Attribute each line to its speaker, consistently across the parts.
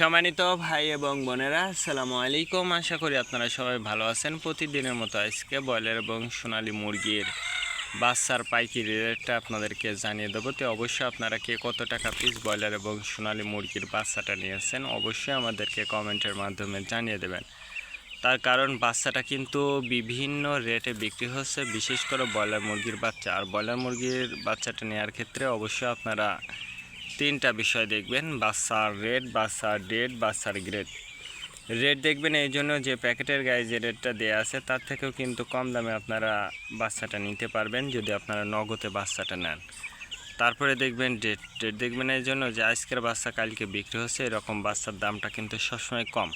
Speaker 1: সম্মানিত ভাই এবং বোনেরা, আসসালামু আলাইকুম। আশা করি আপনারা সবাই ভালো আছেন। প্রতিদিনের মতো আজকে ব্রয়লার এবং সোনালী মুরগির বাচ্চার পাইকারি রেটটা আপনাদেরকে জানিয়ে দেবো। তো অবশ্যই আপনারা কে কত টাকা পিস ব্রয়লার এবং সোনালী মুরগির বাচ্চাটা নিয়েছেন অবশ্যই আমাদেরকে কমেন্টের মাধ্যমে জানিয়ে দেবেন। তার কারণ বাচ্চাটা কিন্তু বিভিন্ন রেটে বিক্রি হচ্ছে, বিশেষ করে ব্রয়লার মুরগির বাচ্চা। আর ব্রয়লার মুরগির বাচ্চাটা নেওয়ার ক্ষেত্রে অবশ্যই আপনারা তিনটা বিষয় দেখবেন: বাচ্চার রেট, বাচ্চার ডেট, বাচ্চার গ্রেড। রেট দেখবেন এই জন্য যে প্যাকেটের গায়ে যে রেটটা দেওয়া আছে তার থেকেও কিন্তু কম দামে আপনারা বাচ্চাটা নিতে পারবেন যদি আপনারা নগদে বাচ্চাটা নেন। তারপরে দেখবেন ডেট। ডেট দেখবেন এই জন্য যে আজকের বাচ্চা কালকে বিক্রি হচ্ছে, এরকম বাচ্চার দামটা কিন্তু সবসময় কম।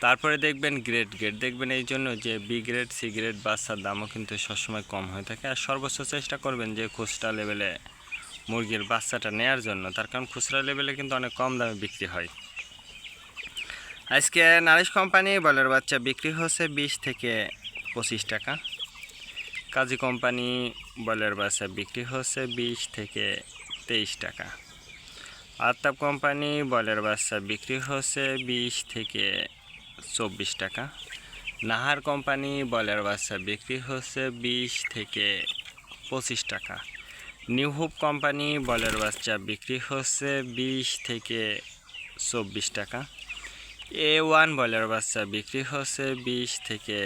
Speaker 1: তারপরে দেখবেন গ্রেড। গ্রেড দেখবেন এই জন্য যে বি গ্রেড, সি গ্রেড বাচ্চার দামও কিন্তু সবসময় কম হয়ে থাকে। আর সর্বোচ্চ চেষ্টা করবেন যে খুচরা লেভেলে মুরগির বাচ্চাটা নেয়ার জন্য, তার কারণ খুচরা লেভেলে কিন্তু অনেক কম দামে বিক্রি হয়। আজকে নারিশ কোম্পানি ব্রয়লার বাচ্চা বিক্রি হচ্ছে 20 থেকে 25 টাকা। কাজী কোম্পানি ব্রয়লার বাচ্চা বিক্রি হচ্ছে 20 থেকে 23 টাকা। আতাব কোম্পানি ব্রয়লার বাচ্চা বিক্রি হচ্ছে 20 থেকে 24 টাকা। নাহার কোম্পানি ব্রয়লার বাচ্চা বিক্রি হচ্ছে 20 থেকে 25 টাকা। নিউ হোপ কোম্পানি ব্রয়লার বাচ্চা বিক্রি হচ্ছে 20 থেকে 24 টাকা। A1 ব্রয়লার বাচ্চা বিক্রি হচ্ছে 20 থেকে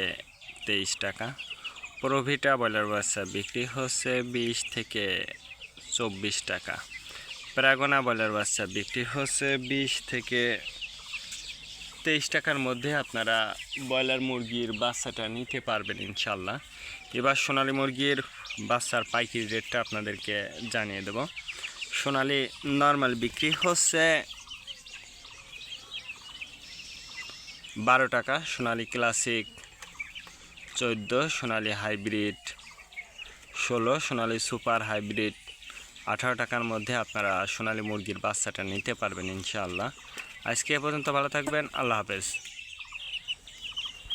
Speaker 1: 23 টাকা। প্রোভিটা ব্রয়লার বাচ্চা বিক্রি হচ্ছে 20 থেকে 24 টাকা। প্রাগনা ব্রয়লার বাচ্চা বিক্রি হচ্ছে 20 থেকে 23 টাকার মধ্যে আপনারা ব্রয়লার মুরগির বাচ্চাটা নিতে পারবেন ইনশাল্লাহ। এবার সোনালী মুরগির বাচ্চার পাইকারি রেটটা আপনাদেরকে জানিয়ে দেব। সোনালী নর্মাল বিক্রি হচ্ছে 12 টাকা, সোনালী ক্লাসিক 14, সোনালী হাইব্রিড 16, সোনালী সুপার হাইব্রিড 18 টাকার মধ্যে আপনারা সোনালী মুরগির বাচ্চাটা নিতে পারবেন ইনশাআল্লাহ। আজকে এ পর্যন্ত ভালো থাকবেন, আল্লাহ হাফেজ।